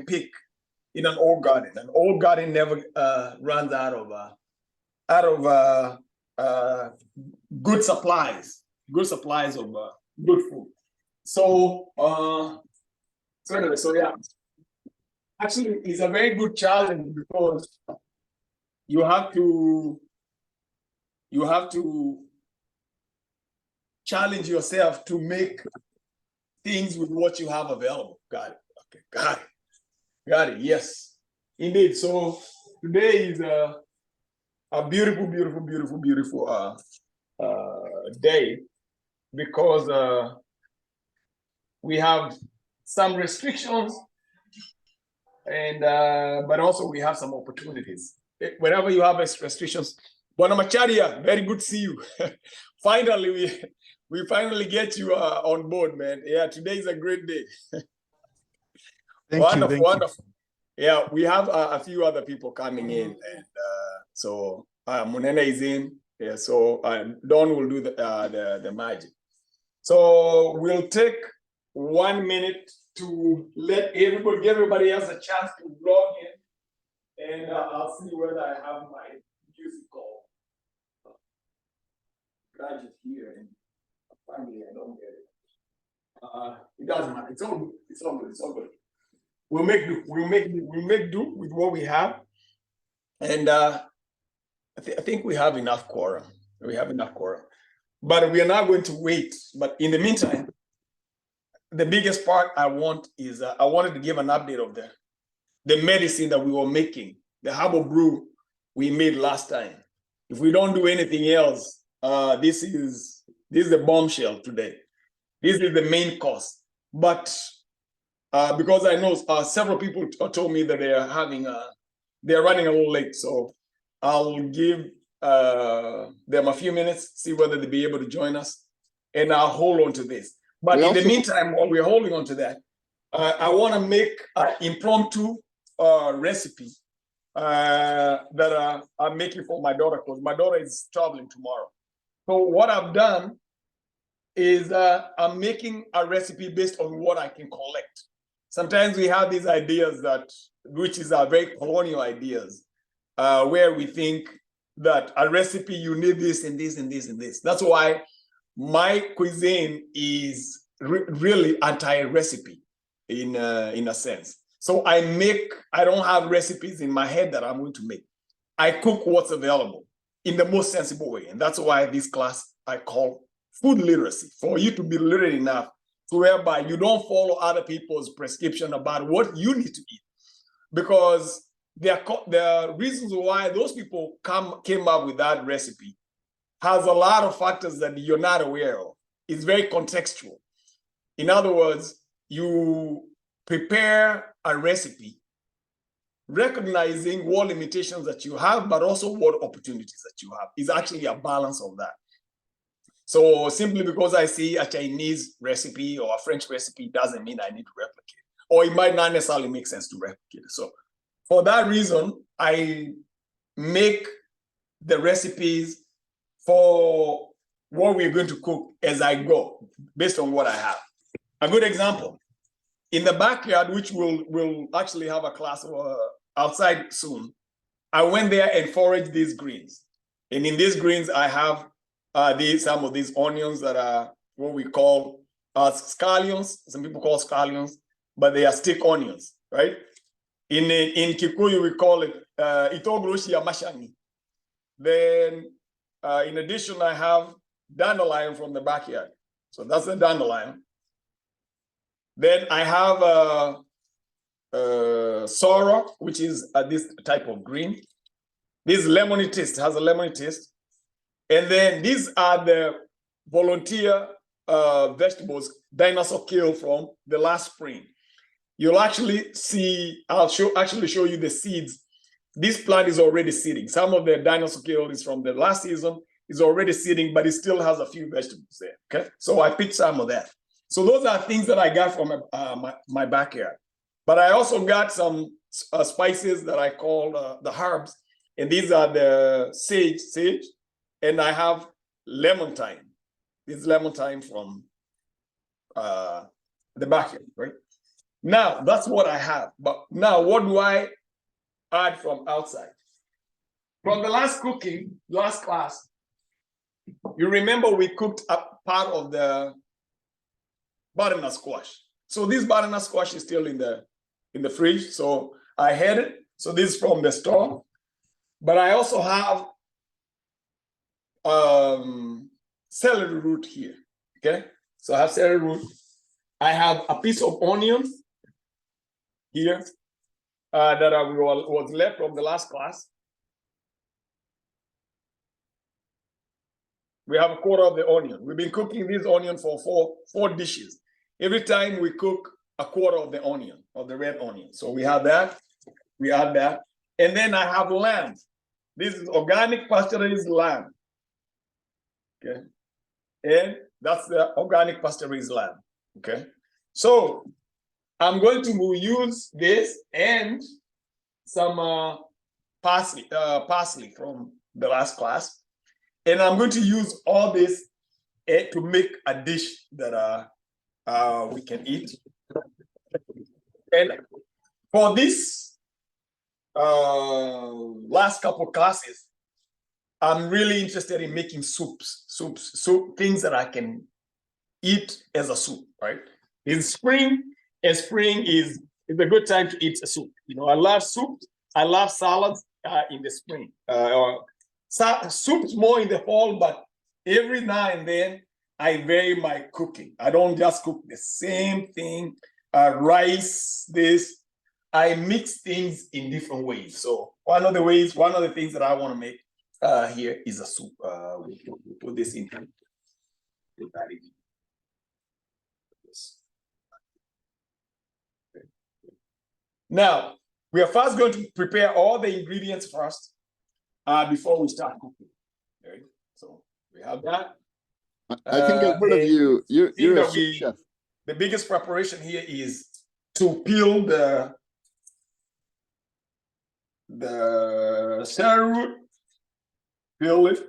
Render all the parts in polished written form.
pick in an old garden. An old garden never runs out of good supplies of good food. So anyway, so yeah, actually, it's a very good challenge because you have to challenge yourself to make things with what you have available. Got it. Okay, got it. Yes, indeed. So today is a beautiful day because we have some restrictions and but also we have some opportunities. Whenever you have restrictions, Bwana Macharia, very good to see you. Finally, we finally get you on board, man. Yeah, today is a great day. Wonderful. Yeah, we have a few other people coming in, and so Munene is in. Yeah, so Don will do the magic. So we'll take 1 minute to give everybody else a chance to log in, and I'll see whether I have my musical gadget here. And finally, I don't get it. It doesn't matter. It's all good. It's all good. We'll make do with what we have, and I think we have enough quorum. But we are not going to wait. But in the meantime, the biggest part I want is I wanted to give an update of the medicine that we were making, the herbal brew we made last time. If we don't do anything else, this is the bombshell today. This is the main course. But because I know several people told me that they're running a little late, so I'll give them a few minutes, see whether they'll be able to join us, and I'll hold on to this. But in the meantime, while we're holding on to that, I want to make an impromptu recipe that I'm making for my daughter, because my daughter is traveling tomorrow. So what I've done is I'm making a recipe based on what I can collect. Sometimes we have these ideas which is very colonial ideas, where we think that a recipe, you need this and this and this and this. That's why my cuisine is really anti-recipe in a sense. So I don't have recipes in my head that I'm going to make. I cook what's available in the most sensible way. And that's why this class I call food literacy, for you to be literate enough to whereby you don't follow other people's prescription about what you need to eat. Because the reasons why those people came up with that recipe has a lot of factors that you're not aware of. It's very contextual. In other words, you prepare a recipe recognizing what limitations that you have, but also what opportunities that you have. Is actually a balance of that. So simply because I see a Chinese recipe or a French recipe doesn't mean I need to replicate it. Or it might not necessarily make sense to replicate it. So for that reason, I make the recipes for what we're going to cook as I go, based on what I have. A good example, in the backyard, which we'll actually have a class outside soon, I went there and foraged these greens. And in these greens, I have some of these onions that are what we call scallions. Some people call scallions, but they are stick onions, right? In Kikuyu, we call it itogrushi mashani. Then, in addition, I have dandelion from the backyard. So that's the dandelion. Then I have sorrel, which is this type of green. This lemony taste, has a lemony taste. And then these are the volunteer vegetables dinosaur killed from the last spring. You'll actually see, I'll actually show you the seeds. This plant is already seeding. Some of the dinosaur killed is from the last season, is already seeding, but it still has a few vegetables there, okay? So I picked some of that. So those are things that I got from my backyard. But I also got some spices that I call the herbs, and these are the sage, and I have lemon thyme. This lemon thyme from the backyard, right? Now, that's what I have. But now, what do I add from outside? From the last class, you remember we cooked a part of the butternut squash. So this butternut squash is still in the fridge. So I had it. So this is from the store. But I also have celery root here. Okay. So I have celery root. I have a piece of onion here that was left from the last class. We have a quarter of the onion. We've been cooking this onion for four dishes. Every time we cook a quarter of the onion, of the red onion. So we have that. We add that. And then I have lamb. This is organic pasture-raised lamb. Okay. And that's the organic pasture-raised lamb. Okay. So I'm going to use this and some parsley from the last class. And I'm going to use all this to make a dish that we can eat. And for this last couple of classes, I'm really interested in making soup, things that I can eat as a soup, right? In spring, and spring is a good time to eat a soup. You know, I love soup. I love salads in the spring. Soup's more in the fall, but every now and then I vary my cooking. I don't just cook the same thing, rice, this. I mix things in different ways. So one of the things that I want to make here is a soup. We put this in. Now, we are first going to prepare all the ingredients first before we start cooking. Okay? So we have that. I think I've heard of you. You're a soup chef. The biggest preparation here is to peel the celery root, peel it,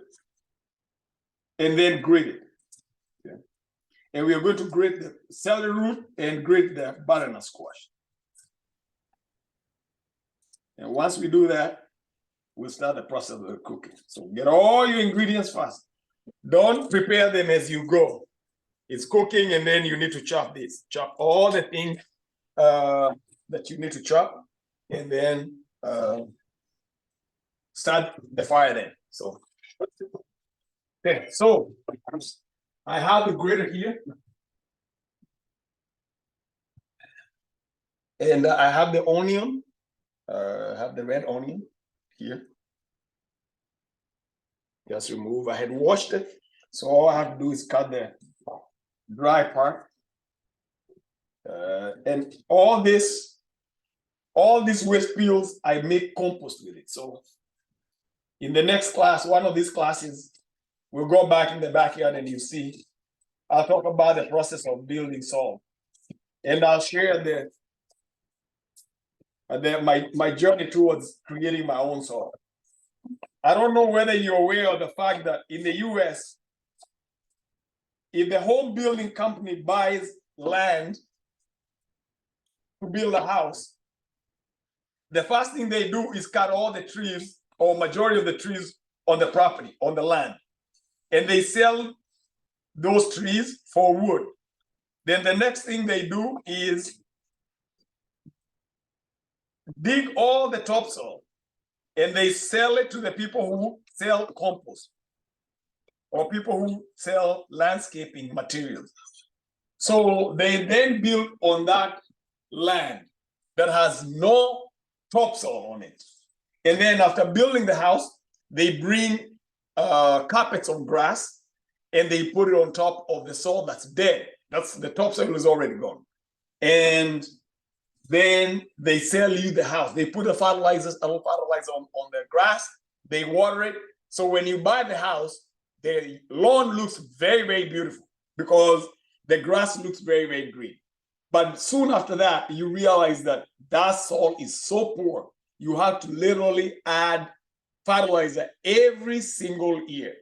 and then grate it. Okay? And we are going to grate the celery root and grate the butternut squash. And once we do that, we'll start the process of the cooking. So get all your ingredients first. Don't prepare them as you go. It's cooking, and then you need to chop this. Chop all the things that you need to chop, and then start the fire then. So, okay, so I have the grater here. And I have the onion. I have the red onion here. Just remove. I had washed it, so all I have to do is cut the dry part. And all these waste peels, I make compost with it. So in the next class, one of these classes, we'll go back in the backyard and you see, I'll talk about the process of building soil. And I'll share my journey towards creating my own soil. I don't know whether you're aware of the fact that in the US, if the home building company buys land to build a house, the first thing they do is cut all the trees or majority of the trees on the property, on the land. And they sell those trees for wood. Then the next thing they do is dig all the topsoil and they sell it to the people who sell compost or people who sell landscaping materials. So they then build on that land that has no topsoil on it. And then after building the house, they bring carpets of grass and they put it on top of the soil that's dead. That's the topsoil is already gone. And then they sell you the house. They put a little fertilizer on the grass. They water it. So when you buy the house, the lawn looks very, very beautiful because the grass looks very, very green. But soon after that, you realize that soil is so poor. You have to literally add fertilizer every single year.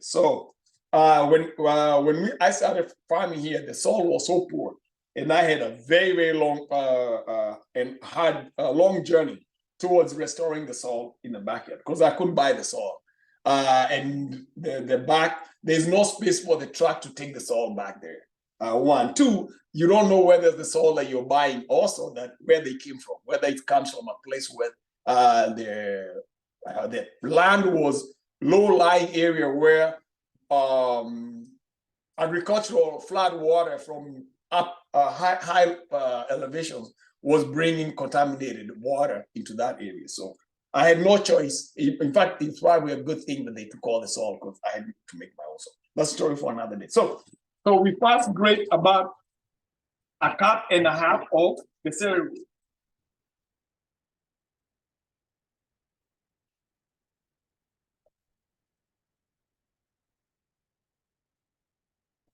So I started farming here, the soil was so poor And I had a very, very long and hard, long journey towards restoring the soil in the backyard because I couldn't buy the soil. And the back, there's no space for the truck to take the soil back there. One, two, you don't know whether the soil that you're buying also that where they came from, whether it comes from a place where the land was low-lying area where agricultural flood water from up high elevations was bringing contaminated water into that area. So I had no choice. In fact, it's probably a good thing that they took all the soil because I had to make my own soil. That's a story for another day. So we first grate about 1.5 cups of the celery.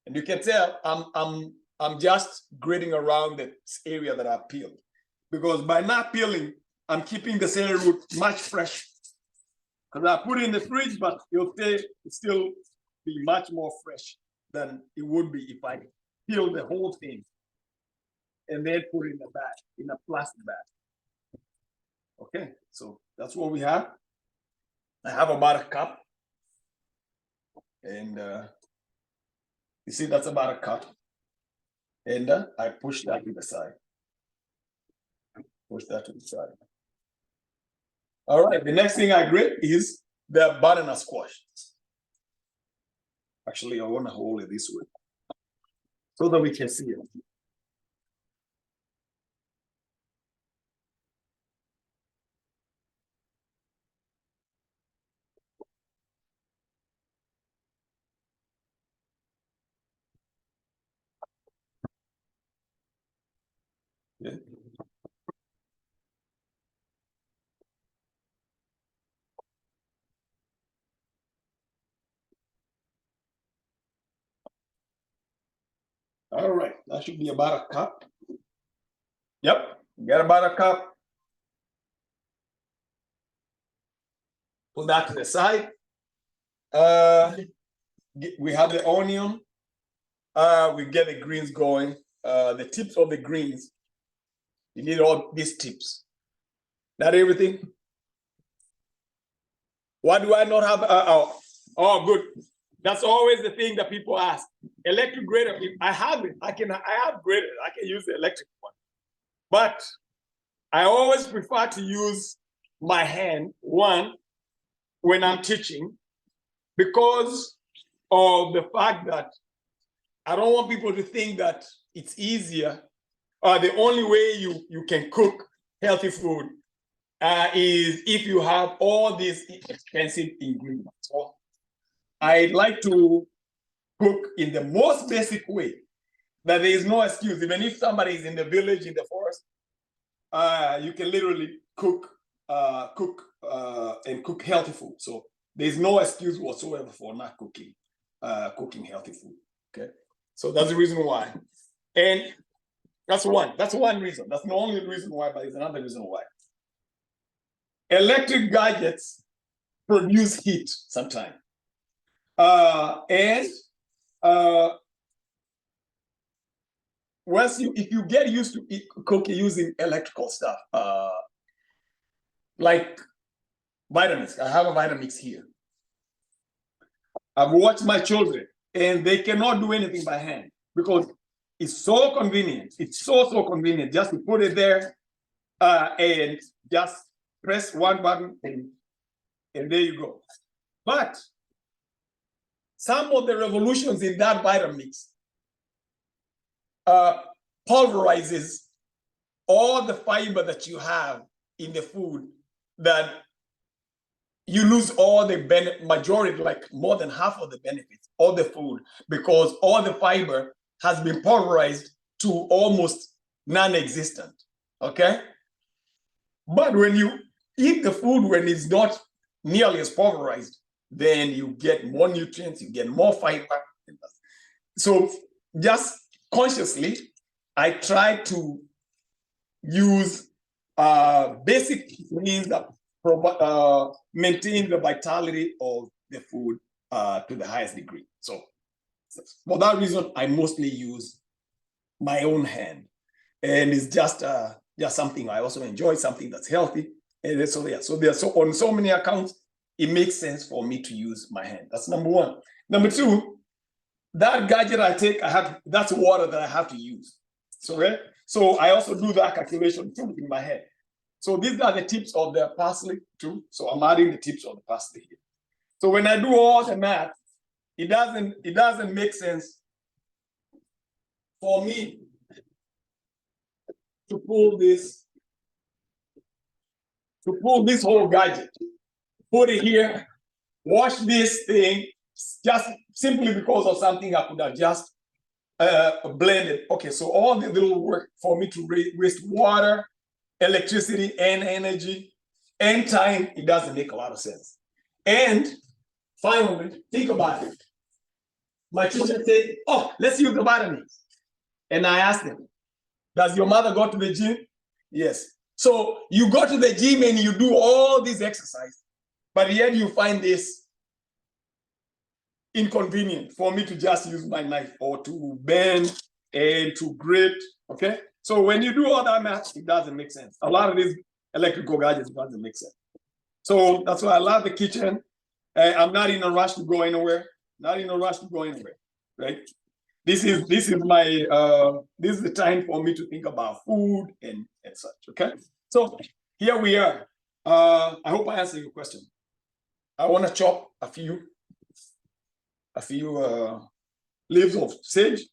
And you can tell I'm just grating around the area that I peeled, because by not peeling, I'm keeping the celery root much fresh. Because I put it in the fridge, but it'll still be much more fresh than it would be if I peel the whole thing and then put it in a bag, in a plastic bag. Okay, so that's what we have. I have about 1 cup. And you see, that's about 1 cup. And I push that to the side. Push that to the side. All right, the next thing I grate is the banana squash. Actually, I want to hold it this way so that we can see it. Yeah. All right, that should be about 1 cup. Yep, get about 1 cup. Put that to the side. We have the onion. We get the greens going. The tips of the greens. You need all these tips. Not everything. Why do I not have? Oh, good. That's always the thing that people ask. Electric grater. If I have it. I have grater. I can use the electric one. But I always prefer to use my hand, one, when I'm teaching, because of the fact that I don't want people to think that it's easier. The only way you can cook healthy food is if you have all these expensive ingredients. So I like to cook in the most basic way, that there is no excuse. Even if somebody is in the village, in the forest, you can literally cook and cook healthy food. So there's no excuse whatsoever for not cooking healthy food. Okay, so that's the reason why. And that's one reason. That's the only reason why, but there's another reason why. Electric gadgets produce heat sometimes. If you get used to cooking using electrical stuff, like Vitamix, I have a Vitamix here. I've watched my children, and they cannot do anything by hand because it's so convenient. It's so convenient just to put it there and just press one button and there you go. But some of the revolutions in that Vitamix pulverizes all the fiber that you have in the food, that you lose all the majority, like more than half of the benefits of the food, because all the fiber has been pulverized to almost non-existent. Okay? But when you eat the food when it's not nearly as pulverized, then you get more nutrients, you get more fiber. So just consciously, I try to use basic means that maintain the vitality of the food to the highest degree. So for that reason, I mostly use my own hand. And it's just something I also enjoy, something that's healthy. And so on so many accounts, it makes sense for me to use my hand. That's number one. Number two, that gadget I take, that's water that I have to use. So I also do that calculation too in my head. So these are the tips of the parsley too. So I'm adding the tips of the parsley here. So when I do all the math, it doesn't make sense for me to pull this whole gadget, put it here, wash this thing, just simply because of something I could have just blended. Okay, so all the little work for me to waste water, electricity, and energy, and time, it doesn't make a lot of sense. And finally, think about it. My children say, oh, let's use the vitamins. And I ask them, does your mother go to the gym? Yes. So you go to the gym and you do all these exercise, but yet you find this inconvenient for me to just use my knife or to bend and to grate, okay? So when you do all that math, it doesn't make sense. A lot of these electrical gadgets doesn't make sense. So that's why I love the kitchen. I'm not in a rush to go anywhere. Right? This is the time for me to think about food and such. Okay. So here we are. I hope I answered your question. I want to chop a few leaves of sage.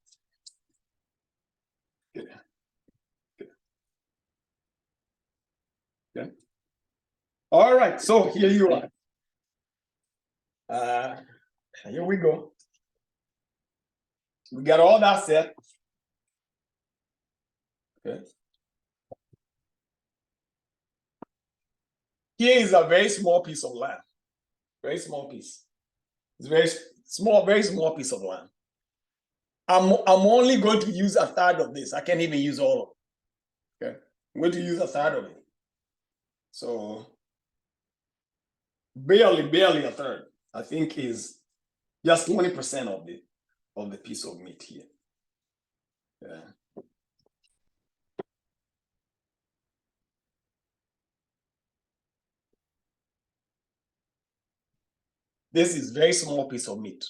Okay. All right. So here you are. Here we go. We got all that set. Okay. Here is a very small piece of land. Very small piece. It's very small piece of land. I'm only going to use a third of this. I can't even use all of it. Okay. I'm going to use a third of it. So barely a third. I think is just 20% of the piece of meat here. Yeah. This is very small piece of meat.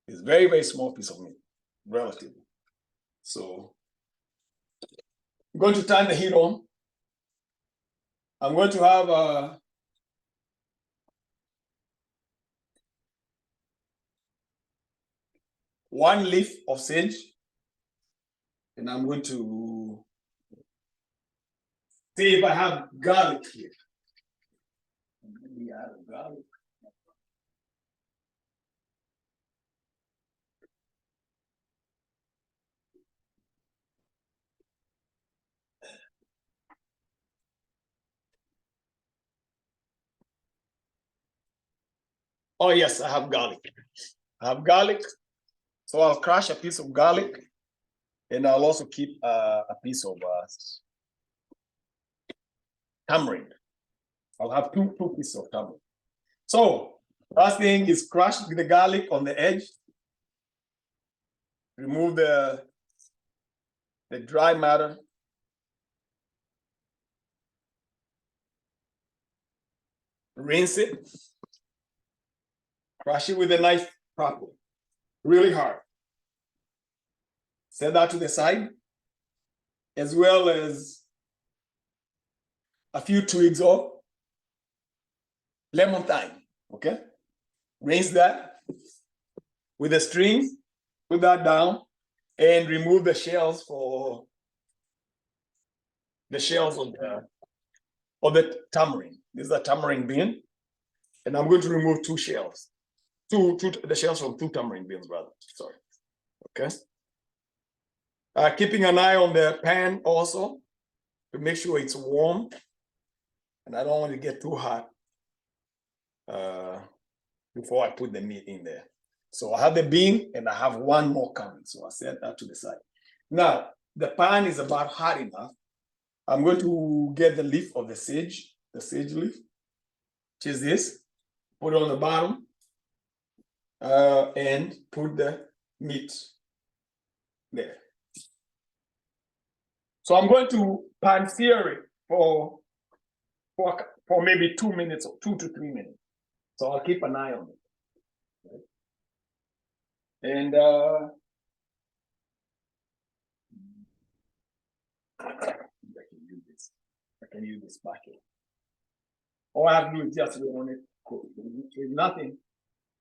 It's very small piece of meat, relatively. So I'm going to turn the heat on. I'm going to have one leaf of sage, and I'm going to see if I have garlic here. Garlic. Oh yes, I have garlic. So I'll crush a piece of garlic, and I'll also keep a piece of tamarind. I'll have two pieces of tamarind. So first thing is crush the garlic on the edge. Remove the dry matter. Rinse it. Crush it with a knife properly, really hard. Set that to the side, as well as a few twigs of lemon thyme, okay? Rinse that with the strings, put that down, and remove the shells of the tamarind. This is a tamarind bean, and I'm going to remove the shells from two tamarind beans, rather. Sorry. Okay. Keeping an eye on the pan also to make sure it's warm, and I don't want to get too hot before I put the meat in there. So I have the bean, and I have one more coming. So I set that to the side. Now the pan is about hot enough. I'm going to get the leaf of the sage leaf, which is this. Put it on the bottom, and put the meat there. So I'm going to pan sear it for maybe 2 minutes or 2 to 3 minutes. So I'll keep an eye on it. And I can use this bucket. All I have to do is just wait on it. There's nothing.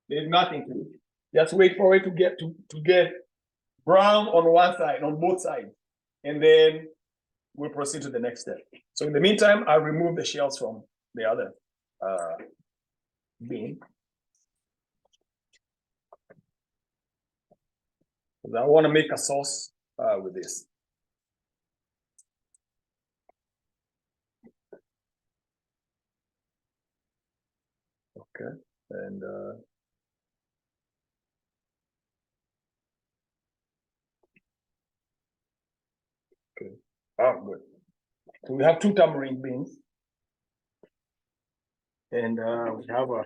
There's nothing to it. Just wait for it to get brown on one side, on both sides, and then we'll proceed to the next step. So in the meantime, I'll remove the shells from the other bean. I want to make a sauce with this. Okay, and okay. Oh, good. So we have 2 tamarind beans, and we have a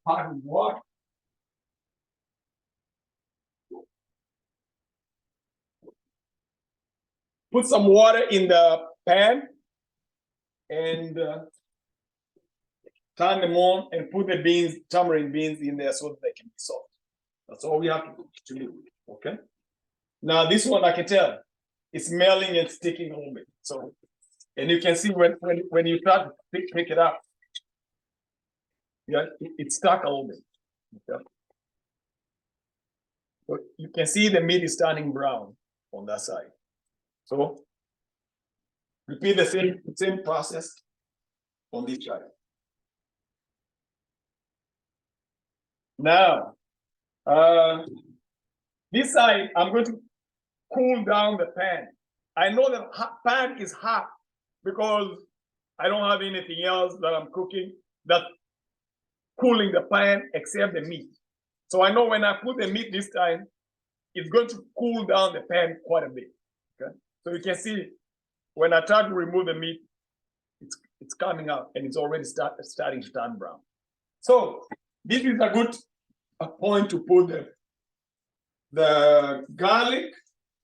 pot of water. Put some water in the pan and turn them on and put the beans, tamarind beans in there so that they can be soft. That's all we have to do. Okay. Now this one I can tell it's smelling and sticking a little bit. So, and you can see when you start to pick it up, yeah, it's stuck a little bit. Okay. So you can see the meat is turning brown on that side. So repeat the same process on this side. Now, this side, I'm going to cool down the pan. I know the pan is hot because I don't have anything else that I'm cooking that's cooling the pan except the meat. So I know when I put the meat this time, it's going to cool down the pan quite a bit. Okay, so you can see when I try to remove the meat, it's coming out and it's already starting to turn brown. So this is a good point to put the garlic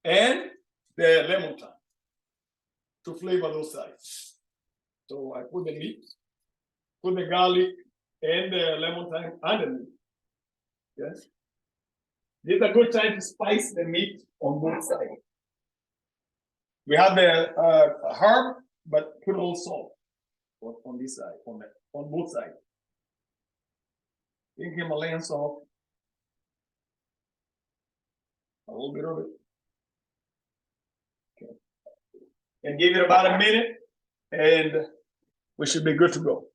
and the lemon thyme to flavor those sides. So I put the meat, put the garlic and the lemon thyme underneath. Yes. This is a good time to spice the meat on both sides. We have the herb, but put a little salt on this side, on both sides. Pink Himalayan salt, a little bit of it. Okay. And give it about a minute, and we should be good to go.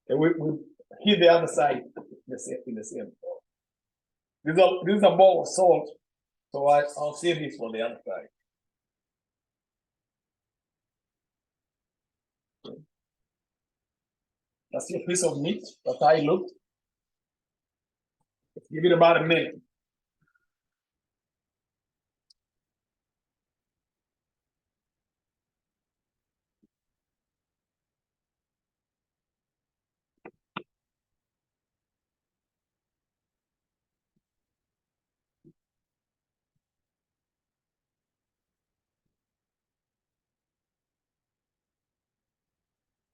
And we heat the other side in the same. This is a bowl of salt, so I'll save this for the other side. Okay. That's your piece of meat. That's how it looked. Give it about a minute.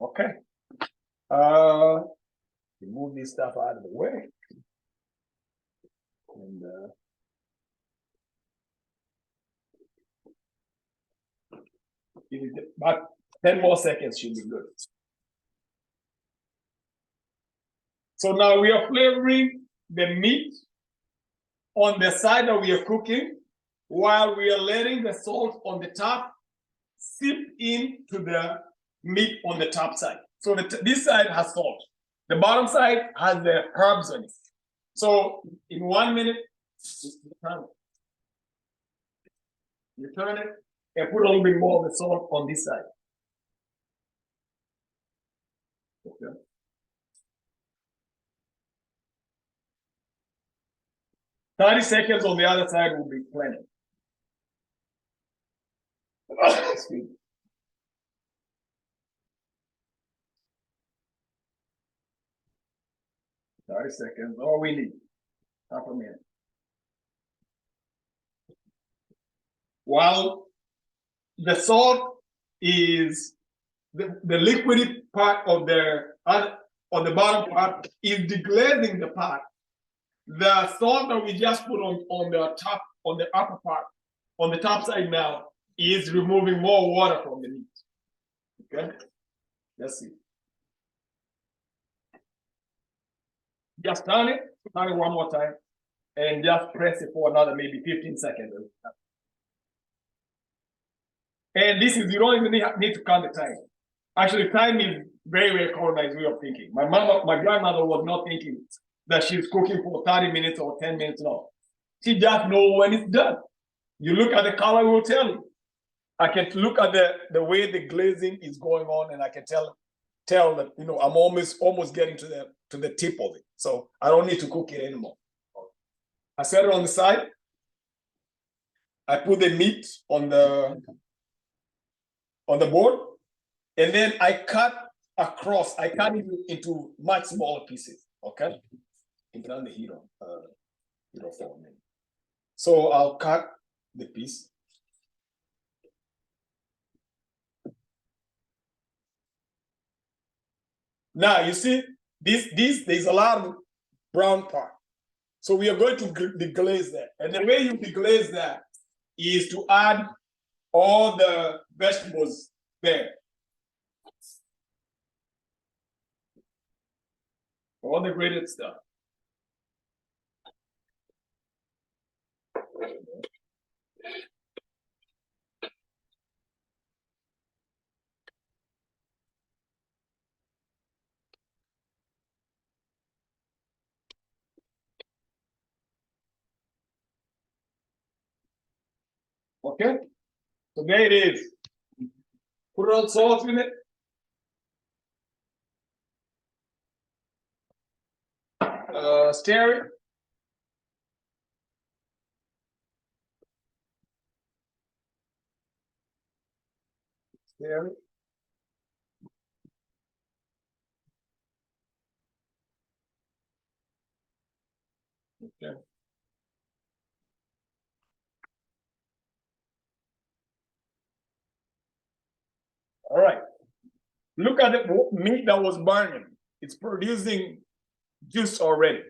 Okay. Move this stuff out of the way. And give it about 10 more seconds should be good. So now we are flavoring the meat on the side that we are cooking while we are letting the salt on the top seep into the meat on the top side. So this side has salt. The bottom side has the herbs on it. So in 1 minute, you turn it and put a little bit more of the salt on this side. Okay. 30 seconds on the other side will be plenty. Excuse me. 30 seconds, all we need. Half a minute. while the salt is the liquidy part of the on the bottom part is deglazing the pot. The salt that we just put on the top, on the upper part, on the top side now, is removing more water from the meat. Okay, let's see. Just turn it one more time, and just press it for another maybe 15 seconds. And this is, you don't even need to count the time. Actually, time is very, very colonized way of thinking. My grandmother was not thinking that she's cooking for 30 minutes or 10 minutes long. She just knows when it's done. You look at the color, it will tell you. I can look at the way the glazing is going on, and I can tell that, you know, I'm almost getting to the tip of it. So I don't need to cook it anymore. I set it on the side. I put the meat on the board, and then I cut across. I cut it into much smaller pieces. Okay, you turn the heat on. For a minute. So I'll cut the piece. Now you see this. There's a lot of brown part. So we are going to deglaze that, and the way you deglaze that is to add all the vegetables there. All the grated stuff. Okay, so there it is. Put all salt in it. Stir it. Stir it. Okay. All right. Look at the meat that was burning. It's producing juice already.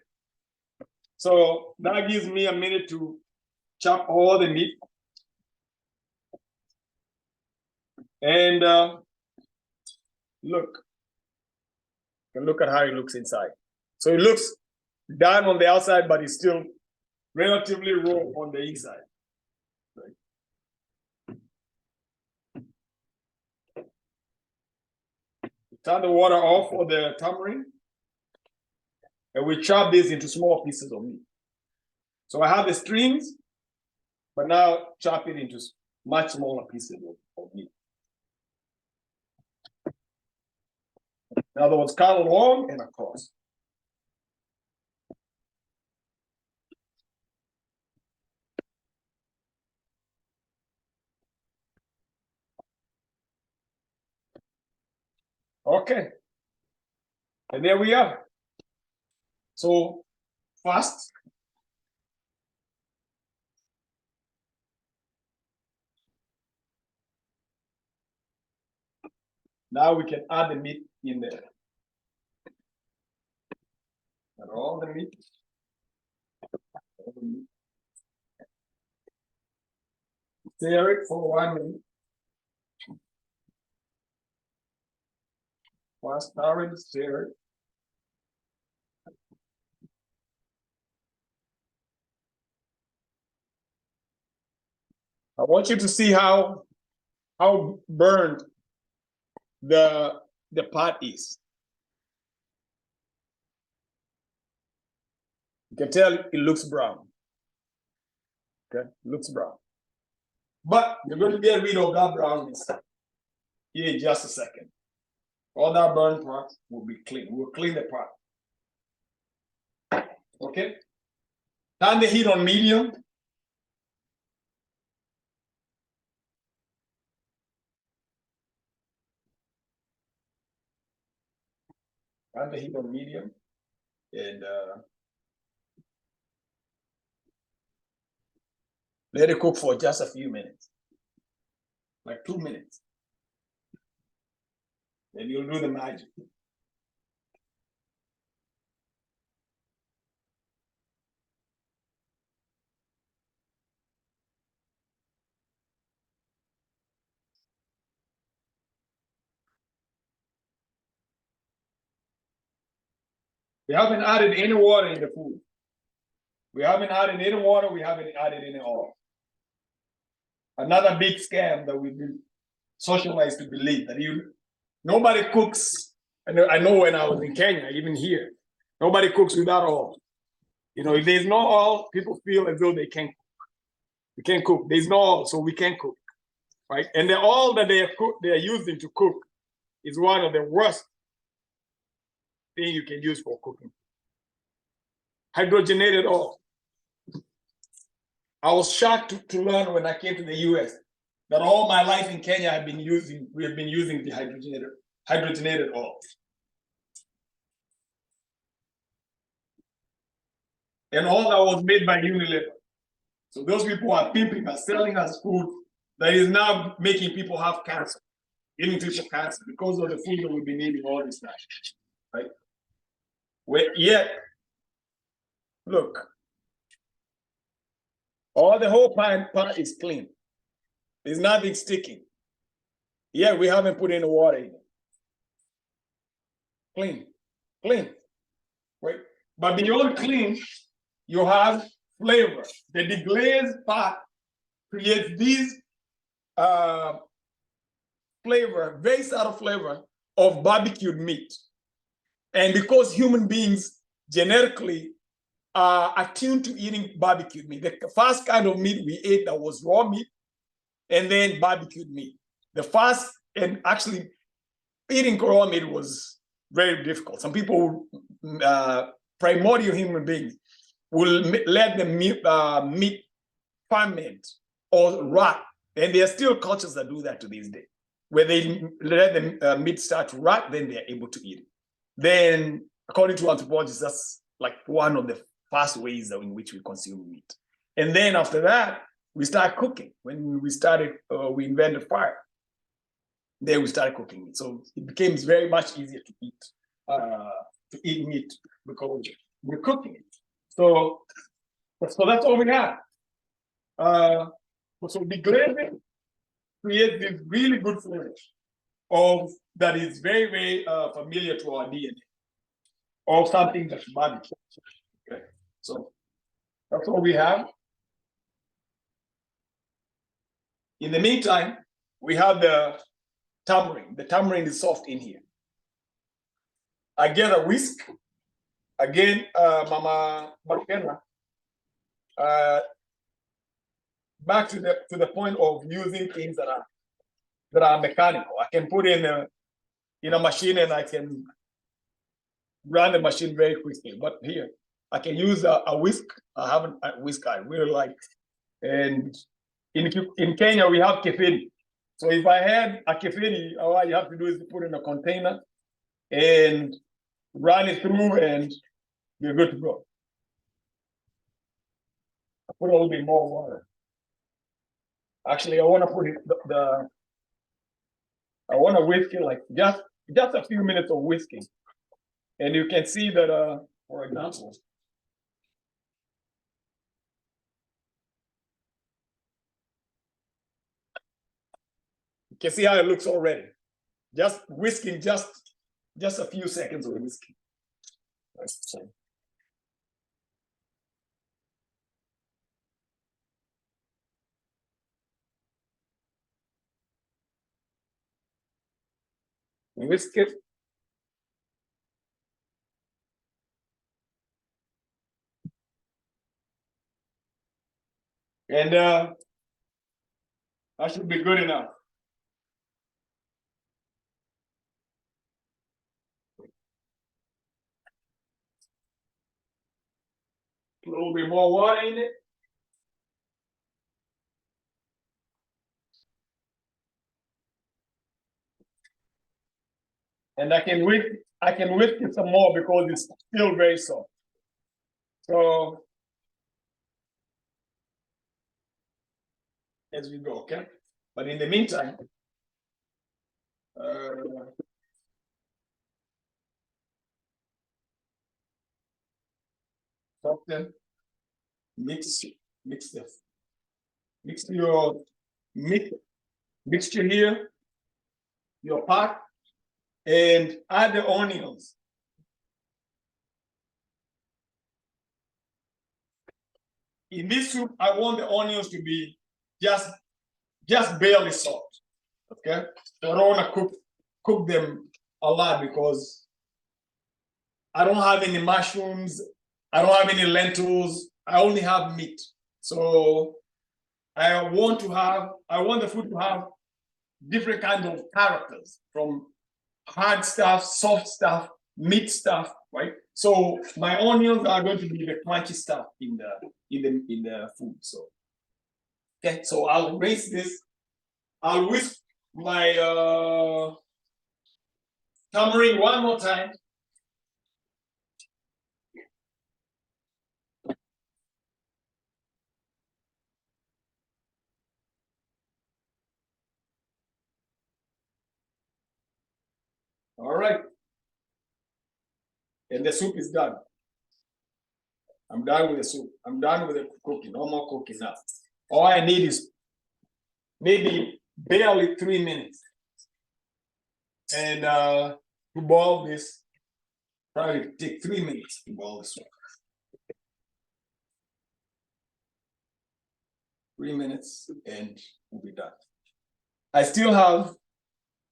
So that gives me a minute to chop all the meat. And look at how it looks inside. So it looks done on the outside, but it's still relatively raw on the inside. Right. Turn the water off for the tamarind, and we chop this into small pieces of meat. So I have the strings, but now chop it into much smaller pieces of meat. In other words, cut along and across. Okay, and there we are. So first, now we can add the meat in there. And all the meat. Stir it for 1 minute. First, stir it. I want you to see how burned the pot is. You can tell it looks brown. Okay, it looks brown. But you're going to get rid of that brownness here in just a second. All that burnt part will be clean. We'll clean the pot. Okay. Turn the heat on medium. Turn the heat on medium, and let it cook for just a few minutes. like 2 minutes. Then you'll do the magic. We haven't added any water in the food. We haven't added any water. We haven't added any oil. Another big scam that we've been socialized to believe that nobody cooks. I know when I was in Kenya, even here, nobody cooks without oil. You know, if there's no oil, people feel as though they can't cook. We can't cook. There's no oil, so we can't cook, right? And the oil that they are using to cook is one of the worst things you can use for cooking. Hydrogenated oil. I was shocked to learn when I came to the US that all my life in Kenya we have been using the hydrogenated oil. And all that was made by Unilever. So those people are pimping us, selling us food that is now making people have cancer, giving people cancer because of the food that we've been eating all this time, right? Yet, look, all the whole pan is clean. There's nothing sticking. Yeah, we haven't put any water in it. Clean, right? But beyond clean, you have flavor. The deglazed part creates these flavor, very subtle flavor of barbecued meat. And because human beings genetically are attuned to eating barbecued meat, the first kind of meat we ate that was raw meat, and then barbecued meat. The first, and actually eating raw meat was very difficult. Some people, primordial human beings, will let the meat ferment or rot. And there are still cultures that do that to this day, where they let the meat start to rot, then they're able to eat it. Then, according to anthropologists, that's like one of the first ways in which we consume meat. And then after that, we start cooking. When we started, we invented fire. Then we started cooking meat. So it became very much easier to eat meat because we're cooking it. So that's all we have. So deglazing creates this really good flavor that is very, very familiar to our DNA, or something that's barbecue. Okay, so that's all we have. In the meantime, we have the tamarind. The tamarind is soft in here. I get a whisk. Again, Mama McKenna, back to the point of using things that are mechanical. I can put in a machine and I can run the machine very quickly. But here, I can use a whisk. I have a whisk I really like. And in Kenya, we have kefiri. So if I had a kefiri, all you have to do is put in a container and run it through and you're good to go. I put a little bit more water. Actually, I want to put it I want to whisk it like just a few minutes of whisking. And you can see that, for example, you can see how it looks already. Just whisking, just a few seconds of whisking. Whisk it. And that should be good enough. A little bit more water in it. And I can whisk it some more because it's still very soft. So as we go, okay? But in the meantime, soften, mix your mixture here, your pot, and add the onions. In this soup, I want the onions to be just barely soft. Okay, so I don't want to cook them a lot because I don't have any mushrooms, I don't have any lentils, I only have meat. So I want the food to have different kinds of characters, from hard stuff, soft stuff, meat stuff, right? So my onions are going to be the crunchy stuff in the food. So okay, so I'll rinse this. I'll whisk my tamarind one more time. All right. And the soup is done. I'm done with the soup. I'm done with the cooking. No more cooking now. All I need is maybe barely 3 minutes. And to boil this, probably take 3 minutes to boil this one. 3 minutes and we'll be done. I still have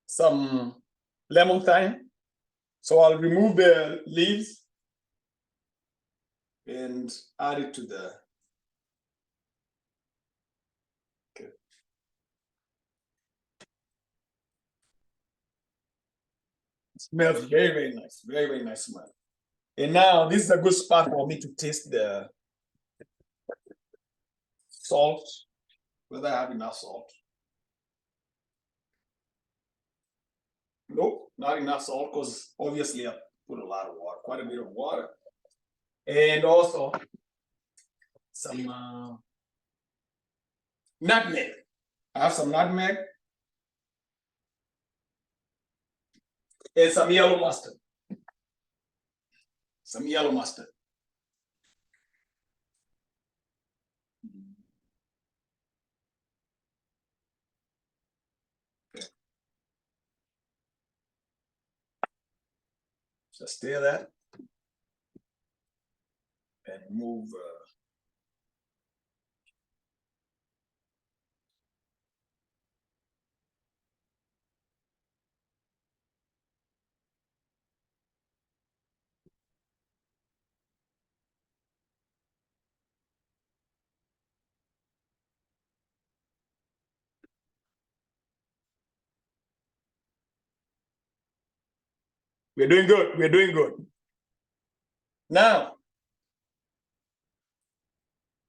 some lemon thyme, so I'll remove the leaves and add it to the. Okay. It smells very, very nice. Very, very nice smell. And now this is a good spot for me to taste the salt, whether I have enough salt. Nope, not enough salt, because obviously I put a lot of water, quite a bit of water. And also some nutmeg. I have some nutmeg and some yellow mustard. Some yellow mustard. Okay. Just stir that and move. We're doing good. We're doing good. Now,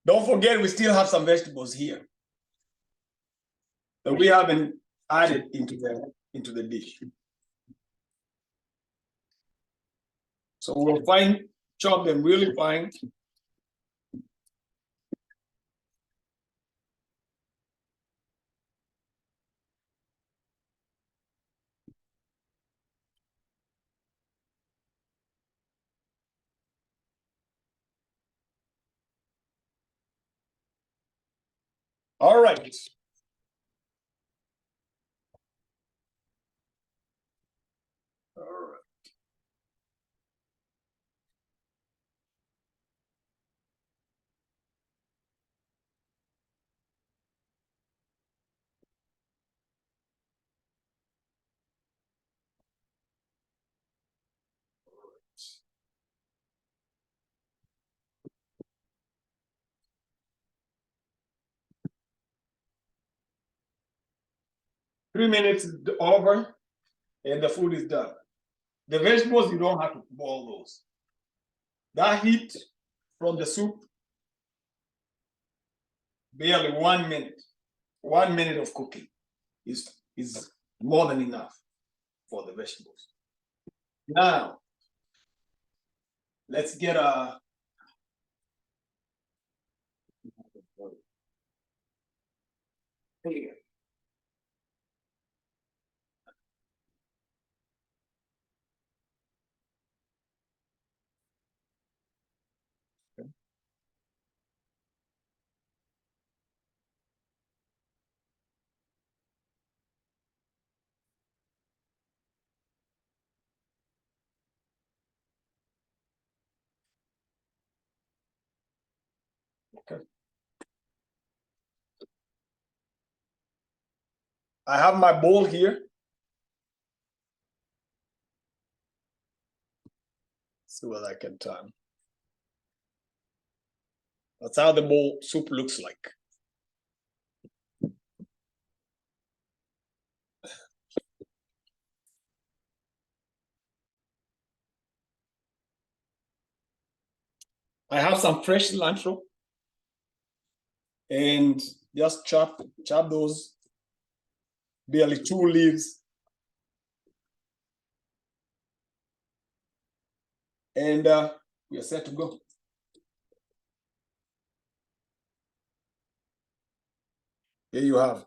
don't forget we still have some vegetables here that we haven't added into the dish. So we'll chop them really fine. All right. All right. Three minutes is over and the food is done. The vegetables, you don't have to boil those. That heat from the soup, barely 1 minute. 1 minute of cooking is more than enough for the vegetables. Now, let's get a Okay. I have my bowl here. See what I can turn. That's how the bowl soup looks like. I have some fresh cilantro and just chop those, barely 2 leaves. And we are set to go. Here you have.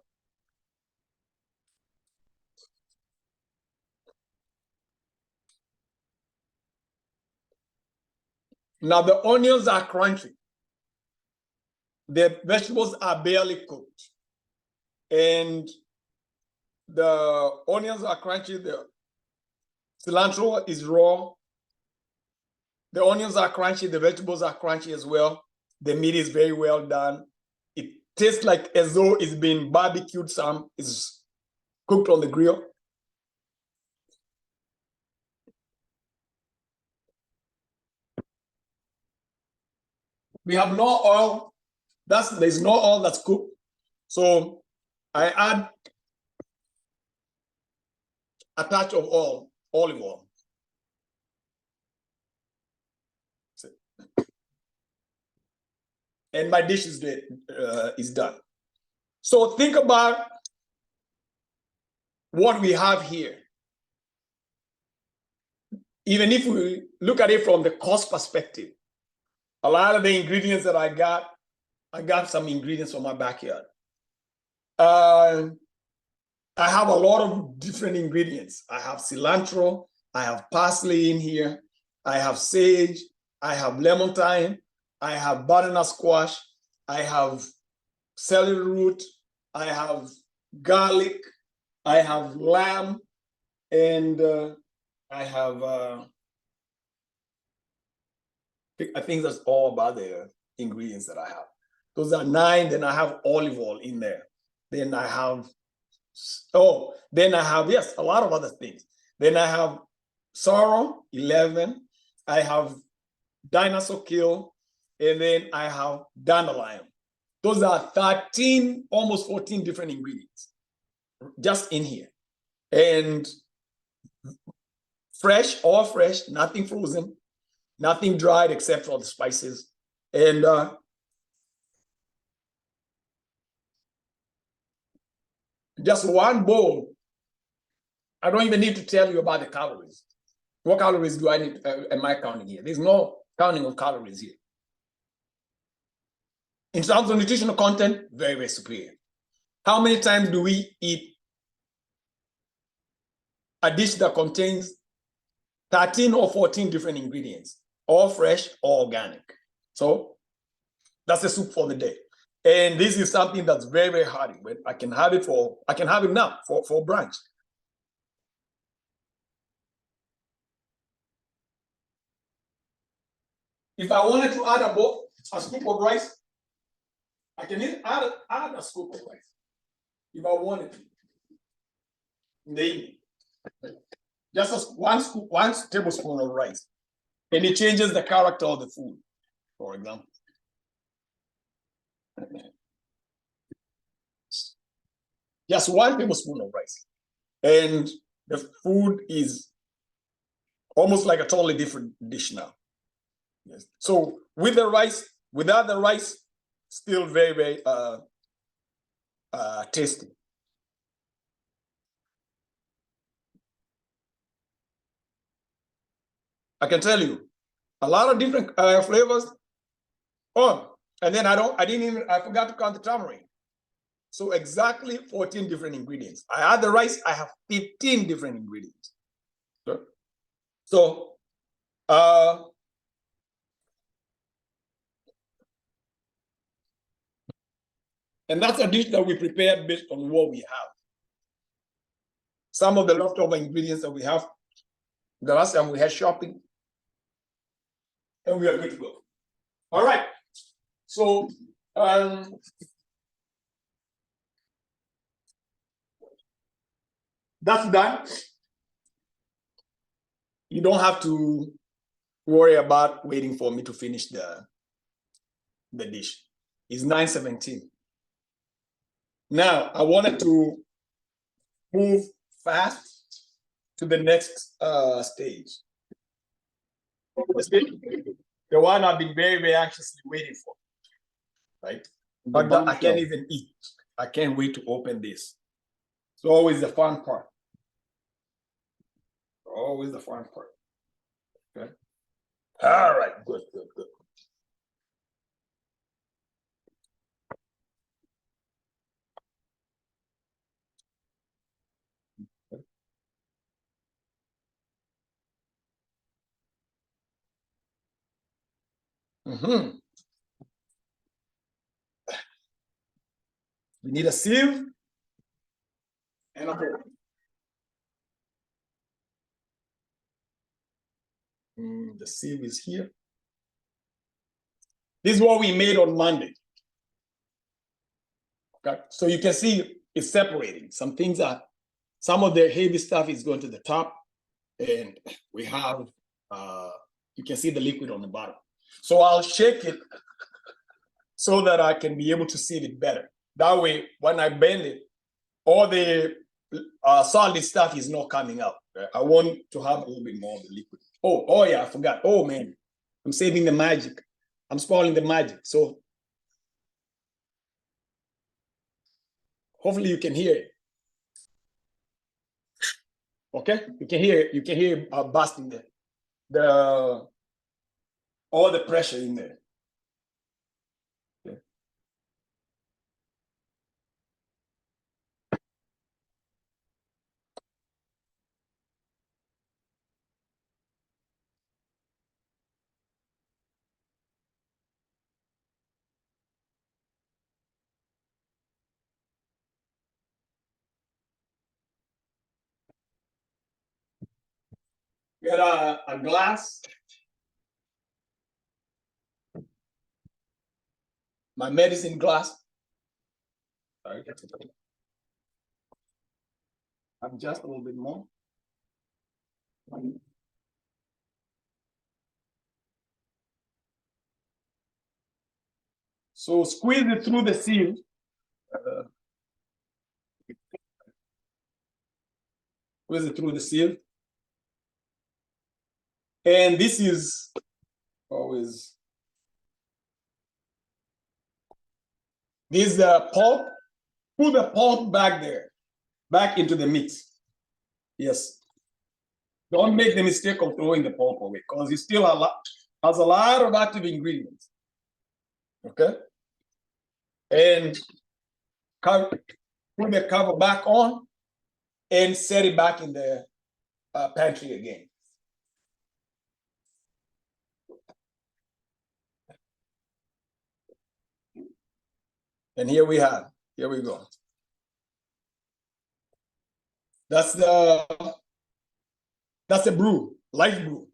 Now the onions are crunchy. The vegetables are barely cooked. And the onions are crunchy. The cilantro is raw. The onions are crunchy. The vegetables are crunchy as well. The meat is very well done. It tastes like as though it's been barbecued some. It's cooked on the grill. We have no oil. There's no oil that's cooked. So I add a touch of oil, olive oil. And my dish is done. So think about what we have here. Even if we look at it from the cost perspective, a lot of the ingredients that I got some ingredients from my backyard. I have a lot of different ingredients. I have cilantro, I have parsley in here, I have sage, I have lemon thyme, I have butternut squash, I have celery root, I have garlic, I have lamb, and I have, I think that's all about the ingredients that I have. Those are 9, then I have olive oil in there. Then I have, yes, a lot of other things. Then I have sorrel, 11. I have dinosaur kill, and then I have dandelion. Those are 13, almost 14 different ingredients just in here. And fresh, all fresh, nothing frozen, nothing dried except for the spices. And just one bowl. I don't even need to tell you about the calories. What calories do I need? Am I counting here? There's no counting of calories here. In terms of nutritional content, very, very superior. How many times do we eat a dish that contains 13 or 14 different ingredients, all fresh, all organic? So that's the soup for the day. And this is something that's very, very hearty. But I can have it now for brunch. If I wanted to add a scoop of rice, I can add a scoop of rice if I wanted to. In the evening. Just one tablespoon of rice. And it changes the character of the food, for example. Just 1 tablespoon of rice. And the food is almost like a totally different dish now. Yes. So with the rice, without the rice, still very, very tasty. I can tell you a lot of different flavors. Oh, and then I forgot to count the tamarind. So exactly 14 different ingredients. I add the rice, I have 15 different ingredients. So and that's a dish that we prepared based on what we have. Some of the leftover ingredients that we have, the last time we had shopping, and we are good to go. All right. So that's done. You don't have to worry about waiting for me to finish the dish. It's 9:17. Now I wanted to move fast to the next stage. The one I've been very, very anxiously waiting for, right? But I can't even eat. I can't wait to open this. It's always the fun part. Always the fun part. Okay. All right. Good, good, good. Mm-hmm. We need a sieve and a bowl. The sieve is here. This is what we made on Monday. Okay, so you can see it's separating. Some things are, some of the heavy stuff is going to the top, and we have, you can see the liquid on the bottom. So I'll shake it so that I can be able to see it better. That way, when I bend it, all the solid stuff is not coming out. Right? I want to have a little bit more of the liquid. Oh yeah, I forgot. Oh man, I'm saving the magic. I'm spoiling the magic. So hopefully you can hear it. Okay, you can hear it. You can hear it busting the all the pressure in there. Okay. Got a glass. My medicine glass. Sorry. I'm just a little bit more. So squeeze it through the sieve. Squeeze it through the sieve. And this is always, this pulp. Put the pulp back there, back into the mix. Yes. Don't make the mistake of throwing the pulp away because it still has a lot of active ingredients. Okay. And put the cover back on and set it back in the pantry again. And here we go. That's the brew, light brew.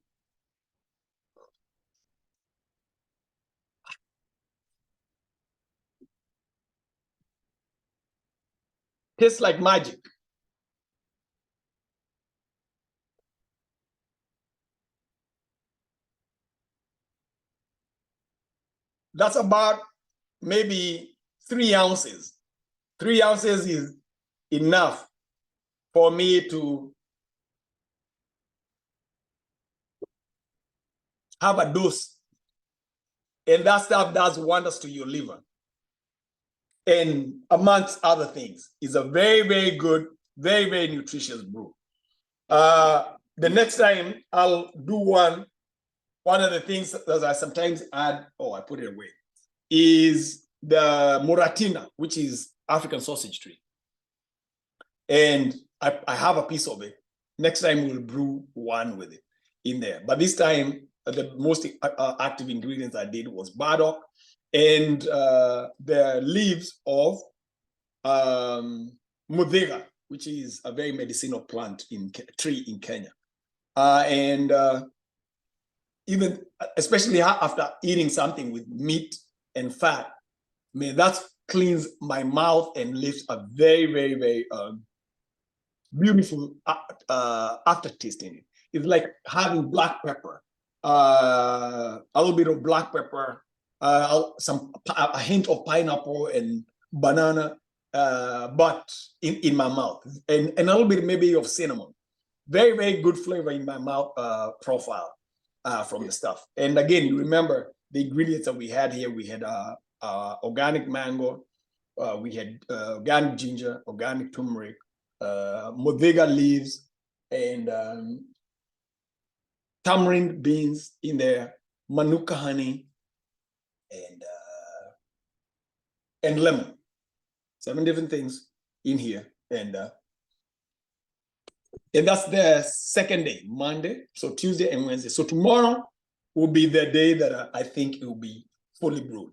Tastes like magic. That's about maybe 3 ounces. 3 ounces is enough for me to have a dose. And that stuff does wonders to your liver. And amongst other things, it's a very, very good, very, very nutritious brew. The next time I'll do one of the things that I sometimes add, I put it away, is the muratina, which is African sausage tree. And I have a piece of it. Next time we'll brew one with it in there. But this time, the most active ingredients I did was burdock and the leaves of mudhega, which is a very medicinal tree in Kenya. And even, especially after eating something with meat and fat, man, that cleans my mouth and leaves a very, very, very beautiful aftertaste in it. It's like having black pepper, a little bit of black pepper, a hint of pineapple and banana, but in my mouth, and a little bit maybe of cinnamon. Very, very good flavor in my mouth profile from the stuff. And again, you remember the ingredients that we had here. We had organic mango, we had organic ginger, organic turmeric, moringa leaves, and tamarind beans in there, manuka honey, and lemon. 7 different things in here, and that's the second day, Monday. So Tuesday and Wednesday. So tomorrow will be the day that I think it will be fully brewed.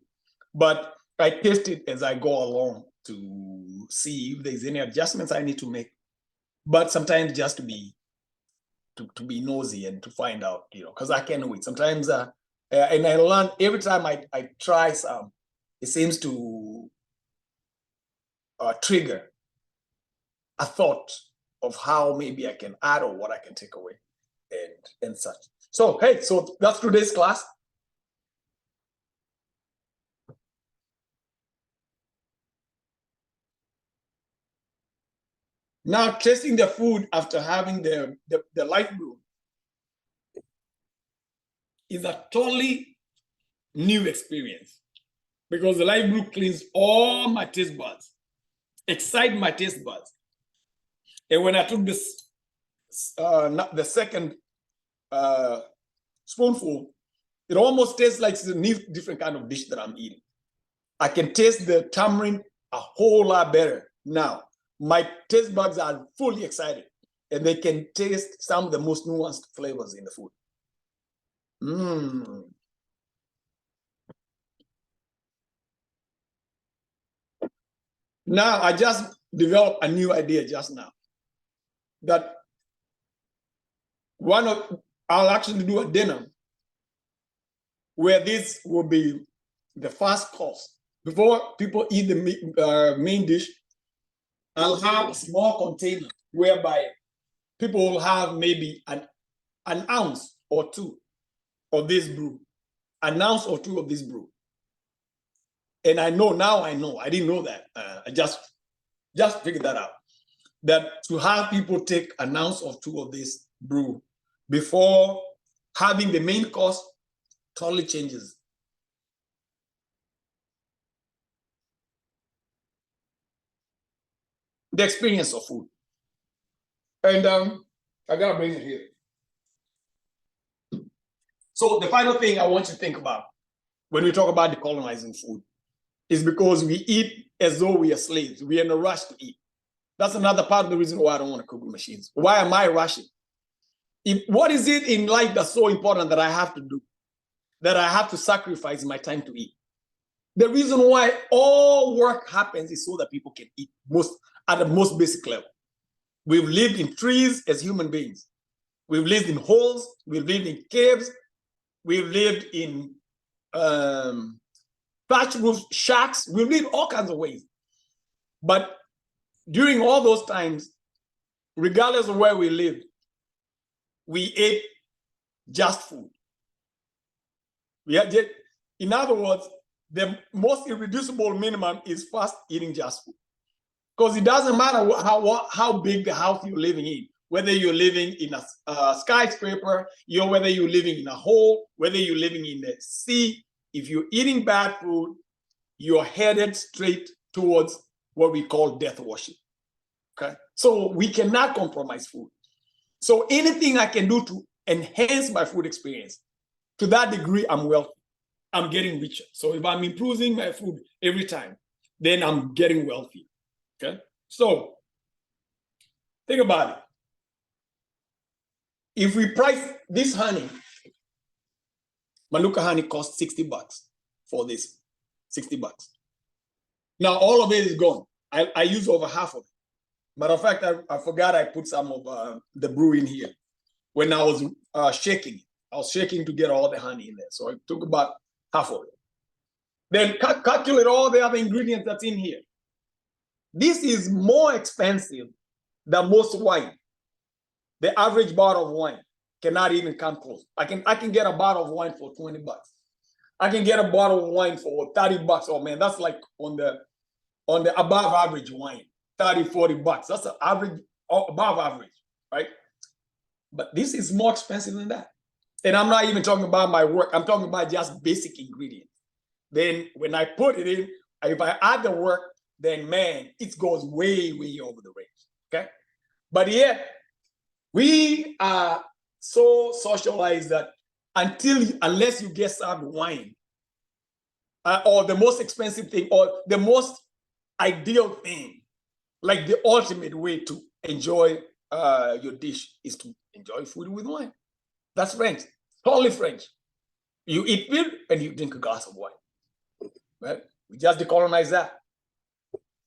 But I taste it as I go along to see if there's any adjustments I need to make. But sometimes just to be nosy and to find out, because I can't wait. Sometimes, and I learn every time I try some, it seems to trigger a thought of how maybe I can add or what I can take away and such. So, hey, so that's today's class. Now, tasting the food after having the light brew is a totally new experience, because the light brew cleans all my taste buds, excite my taste buds. And when I took this, the second spoonful, it almost tastes like it's a new, different kind of dish that I'm eating. I can taste the tamarind a whole lot better now. My taste buds are fully excited, and they can taste some of the most nuanced flavors in the food. Now, I just developed a new idea just now, that I'll actually do a dinner where this will be the first course. Before people eat the main dish, I'll have a small container whereby people will have maybe an ounce or two of this brew, an ounce or two of this brew. And I know, I didn't know that. I just figured that out. That to have people take an ounce or two of this brew before having the main course totally changes the experience of food. And I gotta bring it here. So the final thing I want you to think about when we talk about decolonizing food is because we eat as though we are slaves. We are in a rush to eat. That's another part of the reason why I don't want to cook with machines. Why am I rushing? What is it in life that's so important that I have to do, that I have to sacrifice my time to eat? The reason why all work happens is so that people can eat at the most basic level. We've lived in trees as human beings. We've lived in holes. We've lived in caves. We've lived in thatch roof shacks. We've lived all kinds of ways. But during all those times, regardless of where we lived, we ate just food. In other words, the most irreducible minimum is first eating just food. Because it doesn't matter how big the house you're living in, whether you're living in a skyscraper, whether you're living in a hole, whether you're living in the sea, if you're eating bad food, you're headed straight towards what we call death worship. Okay? So we cannot compromise food. So anything I can do to enhance my food experience, to that degree, I'm wealthy. I'm getting richer. So if I'm improving my food every time, then I'm getting wealthy. Okay? So think about it. If we price this honey, Manuka honey costs $60 for this, $60. Now all of it is gone. I use over half of it. Matter of fact, I forgot I put some of the brew in here when I was shaking. I was shaking to get all the honey in there. So I took about half of it. Then calculate all the other ingredients that's in here. This is more expensive than most wine. The average bottle of wine cannot even come close. I can get a bottle of wine for 20 bucks. I can get a bottle of wine for 30 bucks. Oh man, that's like on the above average wine, 30, 40 bucks. That's the average, above average, right? But this is more expensive than that. And I'm not even talking about my work. I'm talking about just basic ingredients. Then when I put it in, if I add the work, then man, it goes way, way over the range, okay? But yet, we are so socialized that unless you get served wine, or the most expensive thing, or the most ideal thing, like the ultimate way to enjoy your dish is to enjoy food with wine. That's French, totally French. You eat food and you drink a glass of wine, right? We just decolonize that.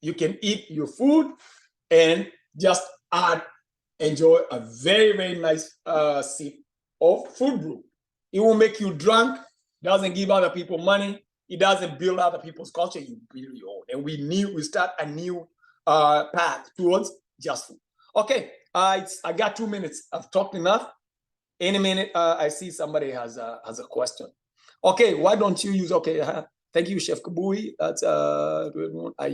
You can eat your food and just enjoy a very, very nice sip of food brew. It will make you drunk, doesn't give other people money, it doesn't build other people's culture, you build your own. And we start a new path towards just food. Okay, I got 2 minutes. I've talked enough. Any minute, I see somebody has a question. Okay, why don't you use, thank you, Chef Kabui. That's I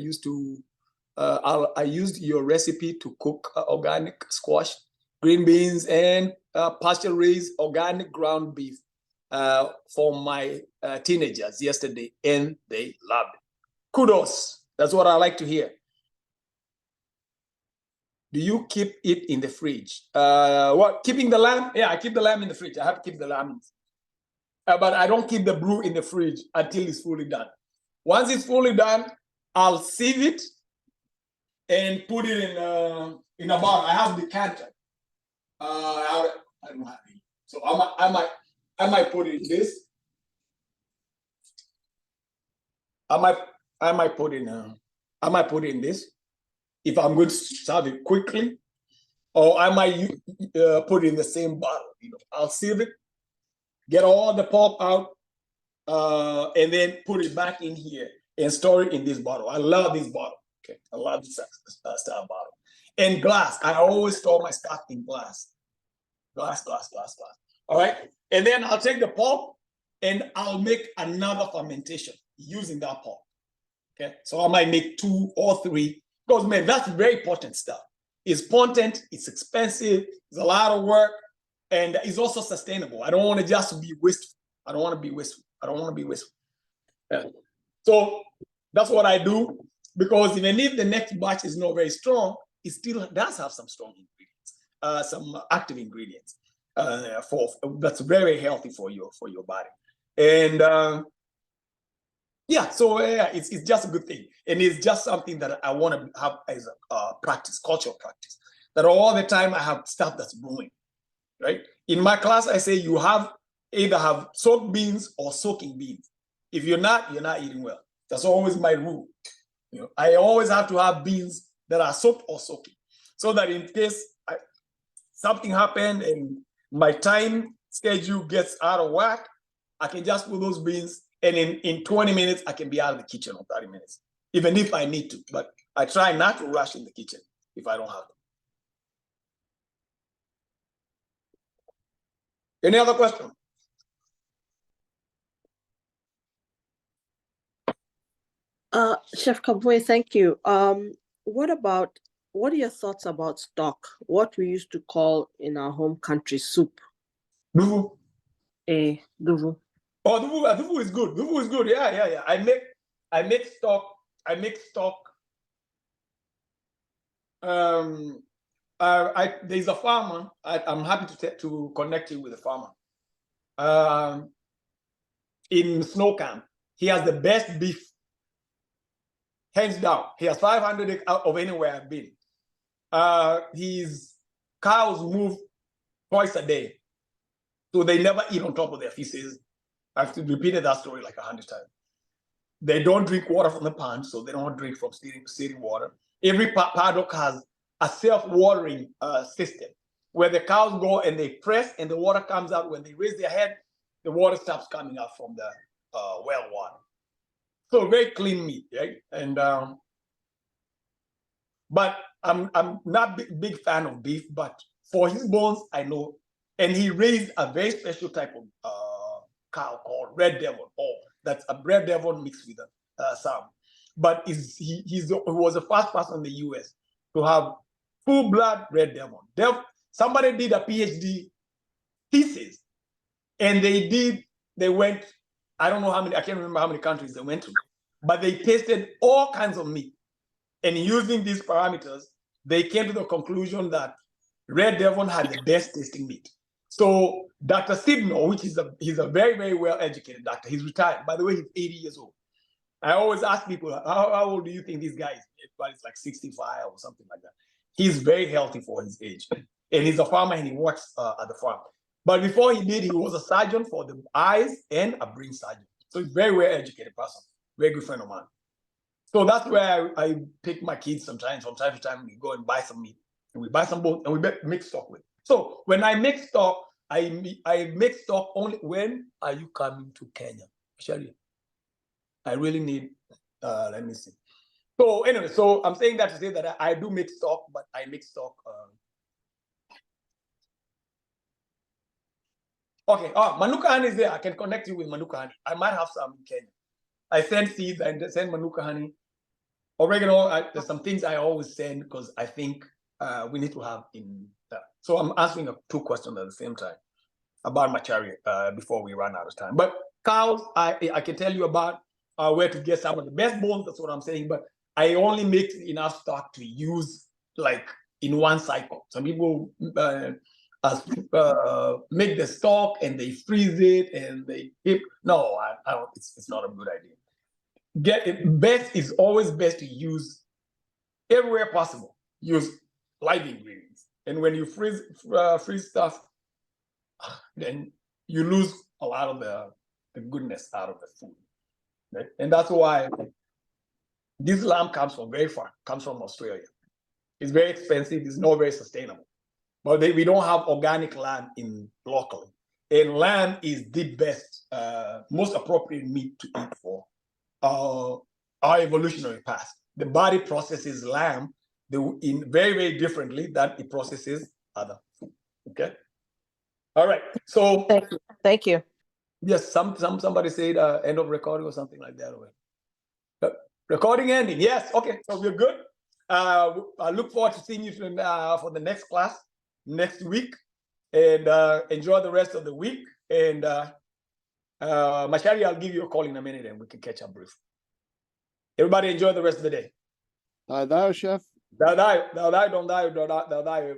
used your recipe to cook organic squash, green beans, and pasture-raised organic ground beef for my teenagers yesterday, and they loved it. Kudos. That's what I like to hear. Do you keep it in the fridge? What, keeping the lamb? Yeah, I keep the lamb in the fridge. I have to keep the lamb. But I don't keep the brew in the fridge until it's fully done. Once it's fully done, I'll sieve it and put it in a bottle. I have decanter. I don't have it. So I might put it in this. I might put it in this if I'm going to serve it quickly, or I might put it in the same bottle. I'll sieve it, get all the pulp out, and then put it back in here and store it in this bottle. I love this bottle. Okay, I love this style bottle. And glass. I always store my stuff in glass. Glass. All right, and then I'll take the pulp and I'll make another fermentation using that pulp. Okay, so I might make 2 or 3, because man, that's very potent stuff. It's potent, it's expensive, it's a lot of work, and it's also sustainable. I don't want to just be wasteful. Yeah. So that's what I do, because even if the next batch is not very strong, it still does have some strong ingredients, some active ingredients that's very healthy for your body. And yeah, so it's just a good thing. And it's just something that I want to have as a practice, cultural practice, that all the time I have stuff that's brewing, right? In my class, I say you either have soaked beans or soaking beans. If you're not eating well. That's always my rule. I always have to have beans that are soaked or soaking, so that in case something happened and my time schedule gets out of whack, I can just put those beans, and in 20 minutes, I can be out of the kitchen, or 30 minutes, even if I need to. But I try not to rush in the kitchen if I don't have to. Any other question? Chef Kabwe, thank you. What are your thoughts about stock? What we used to call in our home country soup. Duvu. Duvu. Oh, duvu is good. Duvu is good. Yeah. I make stock. There's a farmer. I'm happy to connect you with a farmer. In Snow Camp, he has the best beef, hands down. He has 500 of anywhere I've been. His cows move twice a day, so they never eat on top of their feces. I've repeated that story like 100 times. They don't drink water from the pond, so they don't drink from city water. Every paddock has a self-watering system where the cows go and they press and the water comes out. When they raise their head, the water stops coming out from the well water. So very clean meat, right? And but I'm not big fan of beef, but for his bones, I know. And he raised a very special type of cow called Red Devil. Oh, that's a Red Devil mixed with some. But he was the first person in the US to have full blood Red Devil. Somebody did a PhD thesis, and they went, I don't know how many, I can't remember how many countries they went to, but they tasted all kinds of meat. And using these parameters, they came to the conclusion that Red Devon had the best tasting meat. So Dr. Sidno, he's a very, very well-educated doctor. He's retired. By the way, he's 80 years old. I always ask people, how old do you think this guy is? But it's like 65 or something like that. He's very healthy for his age. And he's a farmer and he works at the farm. But before he was a surgeon for the eyes and a brain surgeon. So he's a very well-educated person, very good friend of mine. So that's where I pick my kids sometimes. From time to time, we go and buy some meat. And we buy some bones and we mix stock with. So when I make stock, I make stock only when are you coming to Kenya? Actually, I really need, let me see. So anyway, so I'm saying that to say that I do make stock, but I make stock. Okay, Manuka honey is there. I can connect you with Manuka honey. I might have some in Kenya. I send seeds, I send Manuka honey. Oregano, there's some things I always send because I think we need to have in that. So I'm answering two questions at the same time about my chariot before we run out of time. But cows, I can tell you about where to get some of the best bones. That's what I'm saying. But I only make enough stock to use like in one cycle. Some people make the stock and they freeze it and they keep. No, I don't. It's not a good idea. Is always best to use everywhere possible. Use live ingredients, and when you freeze stuff, then you lose a lot of the goodness out of the food. Right? And that's why this lamb comes from very far. Comes from Australia. It's very expensive. It's not very sustainable. But we don't have organic lamb locally, and lamb is the best, most appropriate meat to eat for our evolutionary past. The body processes lamb in very, very differently than it processes other food. Okay. All right. So thank you. Thank you. Yes, somebody said end of recording or something like that. Recording ending. Yes. Okay. So we're good. I look forward to seeing you for the next class next week, and enjoy the rest of the week. And Mashari, I'll give you a call in a minute and we can catch up briefly. Everybody enjoy the rest of the day. Thou, chef. Thou, don't die.